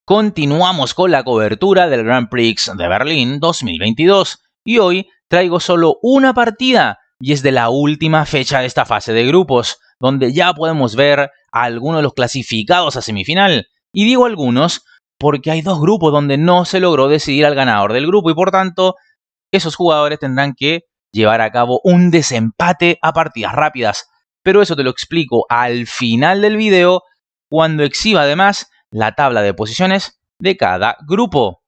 Continuamos con la cobertura del Grand Prix de Berlín 2022 y hoy traigo solo una partida y es de la última fecha de esta fase de grupos, donde ya podemos ver a algunos de los clasificados a semifinal. Y digo algunos porque hay dos grupos donde no se logró decidir al ganador del grupo y por tanto esos jugadores tendrán que llevar a cabo un desempate a partidas rápidas. Pero eso te lo explico al final del video cuando exhiba además la tabla de posiciones de cada grupo.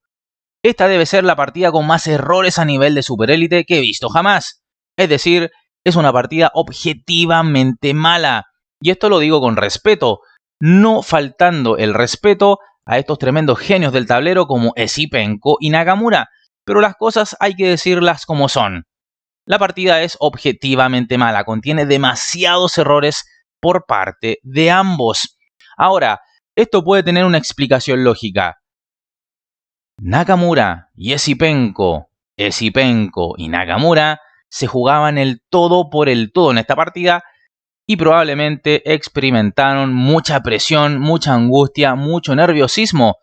Esta debe ser la partida con más errores a nivel de superélite que he visto jamás. Es decir, es una partida objetivamente mala. Y esto lo digo con respeto, no faltando el respeto a estos tremendos genios del tablero como Esipenko y Nakamura. Pero las cosas hay que decirlas como son. La partida es objetivamente mala, contiene demasiados errores por parte de ambos. Ahora, esto puede tener una explicación lógica. Nakamura y Esipenko y Nakamura se jugaban el todo por el todo en esta partida y probablemente experimentaron mucha presión, mucha angustia, mucho nerviosismo,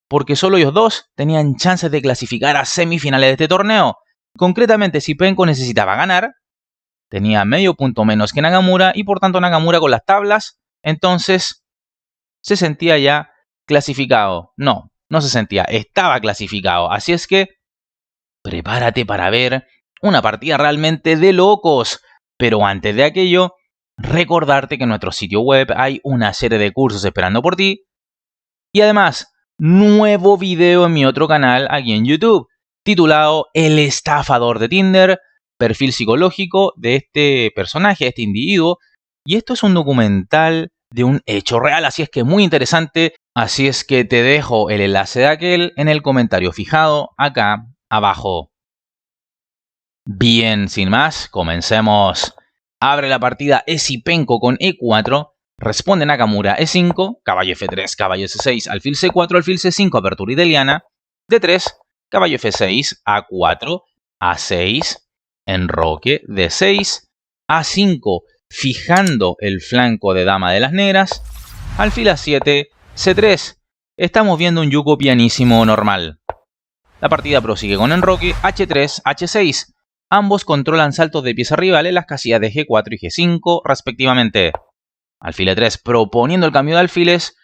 porque solo ellos dos tenían chances de clasificar a semifinales de este torneo. Concretamente, Esipenko necesitaba ganar, tenía medio punto menos que Nakamura y por tanto Nakamura con las tablas, entonces se sentía ya clasificado. No se sentía, estaba clasificado. Así es que prepárate para ver una partida realmente de locos. Pero antes de aquello, recordarte que en nuestro sitio web hay una serie de cursos esperando por ti. Y además, nuevo video en mi otro canal aquí en YouTube, titulado El estafador de Tinder, perfil psicológico de este personaje, de este individuo. Y esto es un documental de un hecho real, así es que muy interesante. Así es que te dejo el enlace de aquel en el comentario fijado acá abajo. Bien, sin más, comencemos. Abre la partida Esipenko con E4, responde Nakamura E5, caballo F3, caballo C6, alfil C4, alfil C5, apertura italiana, D3, caballo F6, A4, A6, enroque, D6, A5, fijando el flanco de dama de las negras, alfil A7, C3. Estamos viendo un yugo pianísimo normal. La partida prosigue con enroque, H3, H6. Ambos controlan saltos de pieza rival en las casillas de G4 y G5 respectivamente. Alfil E3 proponiendo el cambio de alfiles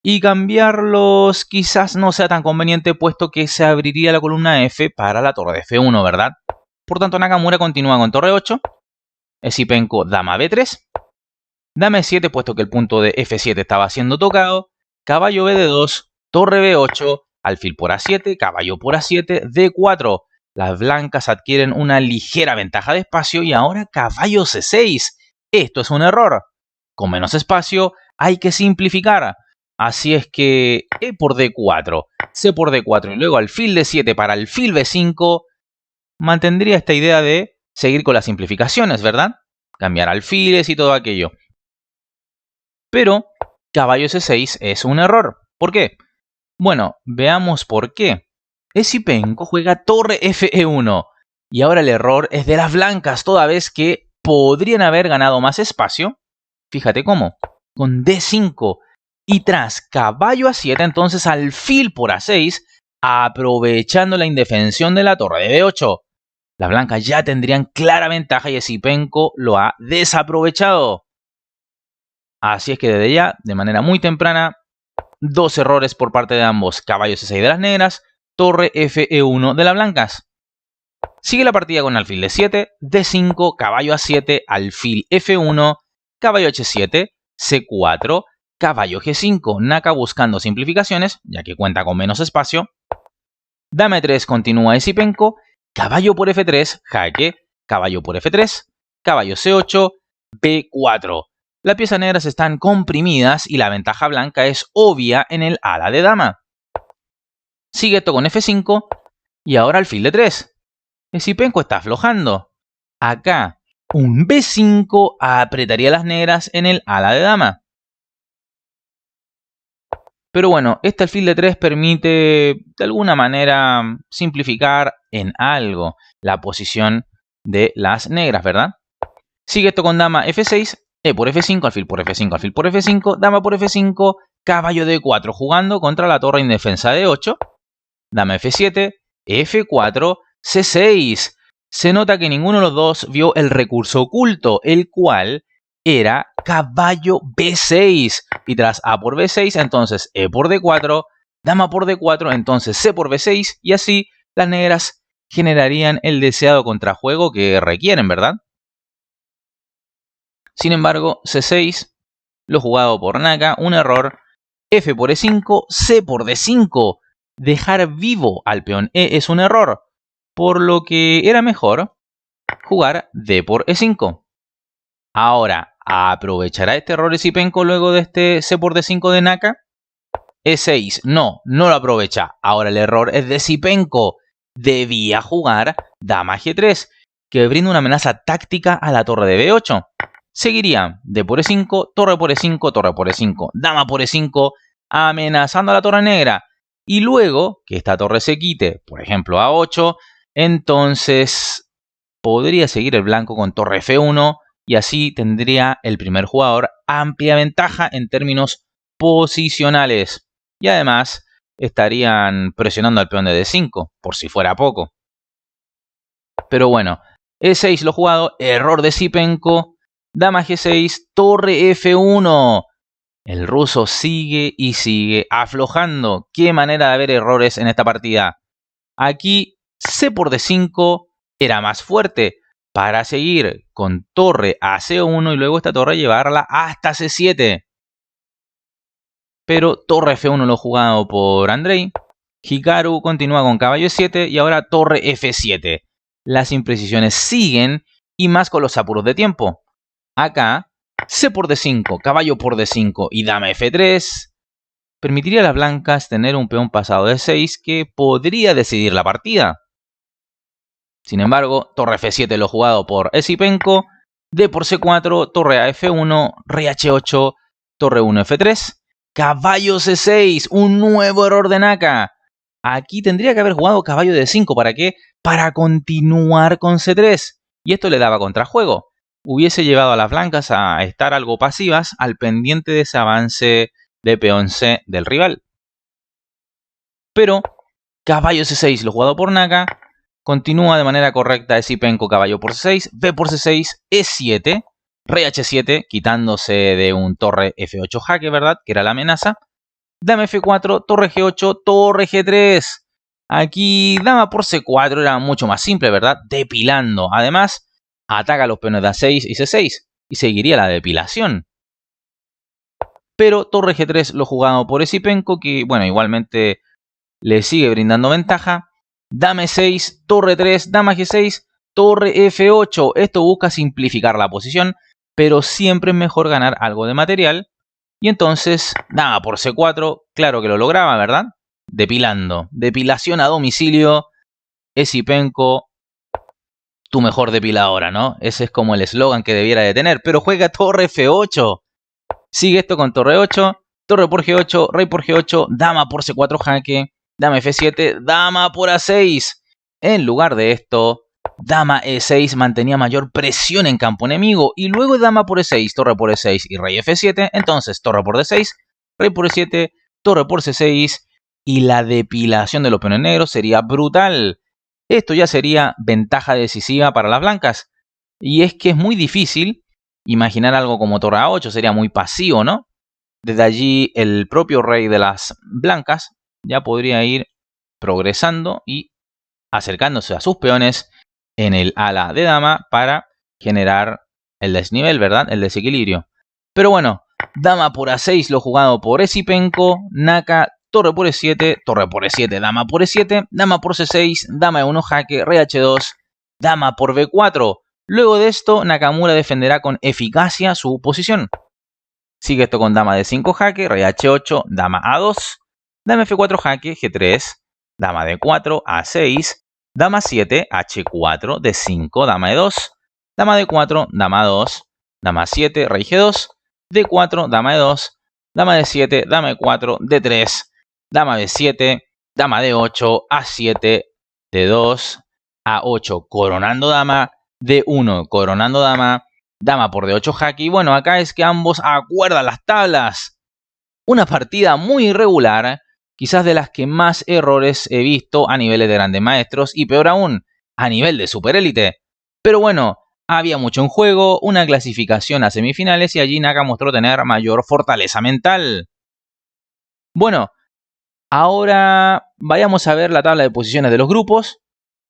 y cambiarlos quizás no sea tan conveniente puesto que se abriría la columna F para la torre de F1, ¿verdad? Por tanto Nakamura continúa con torre 8, Esipenko dama B3, dama E7 puesto que el punto de F7 estaba siendo tocado, caballo BD2, torre B8, alfil por A7, caballo por A7, D4. Las blancas adquieren una ligera ventaja de espacio y ahora caballo C6. Esto es un error. Con menos espacio hay que simplificar. Así es que E por D4, C por D4 y luego alfil D7 para alfil B5 mantendría esta idea de seguir con las simplificaciones, ¿verdad? Cambiar alfiles y todo aquello. Pero caballo C6 es un error. ¿Por qué? Bueno, veamos por qué. Esipenko juega torre Fe1 y ahora el error es de las blancas toda vez que podrían haber ganado más espacio. Fíjate cómo, con D5 y tras caballo A7 entonces alfil por A6 aprovechando la indefensión de la torre de B8. Las blancas ya tendrían clara ventaja y Esipenko lo ha desaprovechado. Así es que desde ya, de manera muy temprana, dos errores por parte de ambos, caballo C6 de las negras, torre Fe1 de las blancas. Sigue la partida con alfil D7, D5, caballo A7, alfil F1, caballo H7, C4, caballo G5. Naka buscando simplificaciones, ya que cuenta con menos espacio. Dama E3 continúa Esipenko, caballo por F3, jaque, caballo por F3, caballo C8, B4. Las piezas negras están comprimidas y la ventaja blanca es obvia en el ala de dama. Sigue esto con F5 y ahora alfil D3. Esipenko está aflojando. Acá un B5 apretaría las negras en el ala de dama. Pero bueno, este alfil D3 permite de alguna manera simplificar en algo la posición de las negras, ¿verdad? Sigue esto con dama F6, E por F5, alfil por F5, alfil por F5, dama por F5, caballo D4 jugando contra la torre indefensa de 8. Dama F7, F4, C6. Se nota que ninguno de los dos vio el recurso oculto, el cual era caballo B6. Y tras A por B6, entonces E por D4, dama por D4, entonces C por B6. Y así las negras generarían el deseado contrajuego que requieren, ¿verdad? Sin embargo, C6, lo jugado por Naka, un error. F por E5, C por D5. Dejar vivo al peón E es un error, por lo que era mejor jugar D por E5. Ahora, ¿aprovechará este error Esipenko luego de este C por D5 de Naka? E6, no lo aprovecha. Ahora el error es de Esipenko. Debía jugar dama G3, que brinda una amenaza táctica a la torre de B8. Seguiría D por E5, torre por E5, torre por E5, dama por E5, amenazando a la torre negra. Y luego que esta torre se quite, por ejemplo A8, entonces podría seguir el blanco con torre F1 y así tendría el primer jugador amplia ventaja en términos posicionales. Y además estarían presionando al peón de D5, por si fuera poco. Pero bueno, E6 lo jugado, error de Esipenko, dama G6, torre F1. El ruso sigue y sigue aflojando. Qué manera de haber errores en esta partida. Aquí C por D5 era más fuerte para seguir con torre a C1 y luego esta torre llevarla hasta C7. Pero torre F1 lo jugado por Andrei. Hikaru continúa con caballo E7 y ahora torre F7. Las imprecisiones siguen y más con los apuros de tiempo. Acá C por D5, caballo por D5 y dama F3 permitiría a las blancas tener un peón pasado de 6 que podría decidir la partida. Sin embargo, torre F7 lo jugado por Esipenko, D por C4, torre a F1, rey H8, torre 1 F3, caballo C6, un nuevo error de Naka. Aquí tendría que haber jugado caballo D5, ¿para qué? Para continuar con C3, y esto le daba contrajuego. Hubiese llevado a las blancas a estar algo pasivas al pendiente de ese avance de peón C del rival. Pero caballo C6 lo jugado por Naka, continúa de manera correcta Esipenko caballo por C6, B por C6, E7, rey H7, quitándose de un torre F8 jaque, ¿verdad? Que era la amenaza. Dama F4, torre G8, torre G3. Aquí dama por C4 era mucho más simple, ¿verdad? Depilando. Además, ataca los peones de A6 y C6 y seguiría la depilación. Pero torre G3 lo jugado por Esipenko, que bueno, igualmente le sigue brindando ventaja. Dama E6, torre 3, dama G6, torre F8. Esto busca simplificar la posición, pero siempre es mejor ganar algo de material. Y entonces, dama por C4, claro que lo lograba, ¿verdad? Depilando. Depilación a domicilio. Esipenko, tu mejor depiladora, ¿no? Ese es como el eslogan que debiera de tener. Pero juega torre F8. Sigue esto con torre 8, torre por G8, rey por G8, dama por C4 jaque, dama F7, dama por A6. En lugar de esto, dama E6 mantenía mayor presión en campo enemigo. Y luego dama por E6, torre por E6 y rey F7. Entonces torre por D6, rey por E7, torre por C6. Y la depilación de los peones negros sería brutal. Esto ya sería ventaja decisiva para las blancas. Y es que es muy difícil imaginar algo como torre A8, sería muy pasivo, ¿no? Desde allí el propio rey de las blancas ya podría ir progresando y acercándose a sus peones en el ala de dama para generar el desnivel, ¿verdad? El desequilibrio. Pero bueno, dama por A6 lo jugado por Esipenko, Naka, torre por E7, torre por E7, dama por E7, dama por C6, dama E1 jaque, rey H2, dama por B4. Luego de esto, Nakamura defenderá con eficacia su posición. Sigue esto con dama D5 jaque, rey H8, dama A2, dama F4 jaque, G3, dama D4, A6, dama 7, H4, D5, dama E2, dama D4, dama 2, dama 7, rey G2, D4, dama E2, dama D7, dama E4, D3, dama B7, dama D8, A7, D2, A8, coronando dama, D1, coronando dama, dama por D8 jaque. Y bueno, acá es que ambos acuerdan las tablas. Una partida muy irregular, quizás de las que más errores he visto a niveles de grandes maestros y peor aún, a nivel de superélite. Pero bueno, había mucho en juego, una clasificación a semifinales y allí Naka mostró tener mayor fortaleza mental. Bueno, ahora vayamos a ver la tabla de posiciones de los grupos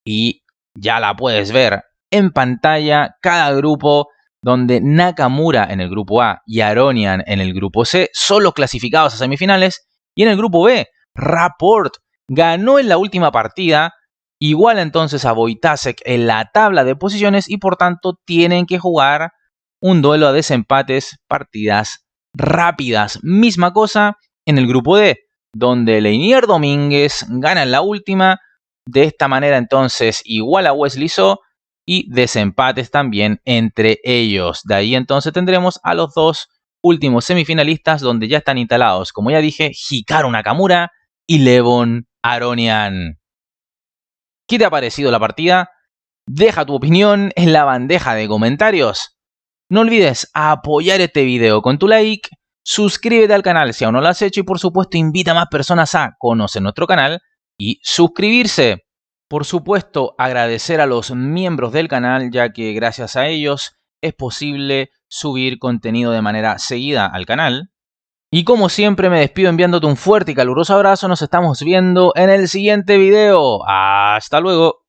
y ya la puedes ver en pantalla, cada grupo donde Nakamura en el grupo A y Aronian en el grupo C son los clasificados a semifinales, y en el grupo B, Rapport ganó en la última partida, igual entonces a Wojtaszek en la tabla de posiciones y por tanto tienen que jugar un duelo a desempates, partidas rápidas. Misma cosa en el grupo D, donde Leinier Domínguez gana en la última. De esta manera entonces igual a Wesley So y desempates también entre ellos. De ahí entonces tendremos a los dos últimos semifinalistas donde ya están instalados, como ya dije, Hikaru Nakamura y Levon Aronian. ¿Qué te ha parecido la partida? Deja tu opinión en la bandeja de comentarios. No olvides apoyar este video con tu like, suscríbete al canal si aún no lo has hecho y por supuesto invita a más personas a conocer nuestro canal y suscribirse. Por supuesto, agradecer a los miembros del canal, ya que gracias a ellos es posible subir contenido de manera seguida al canal. Y como siempre me despido enviándote un fuerte y caluroso abrazo. Nos estamos viendo en el siguiente video. ¡Hasta luego!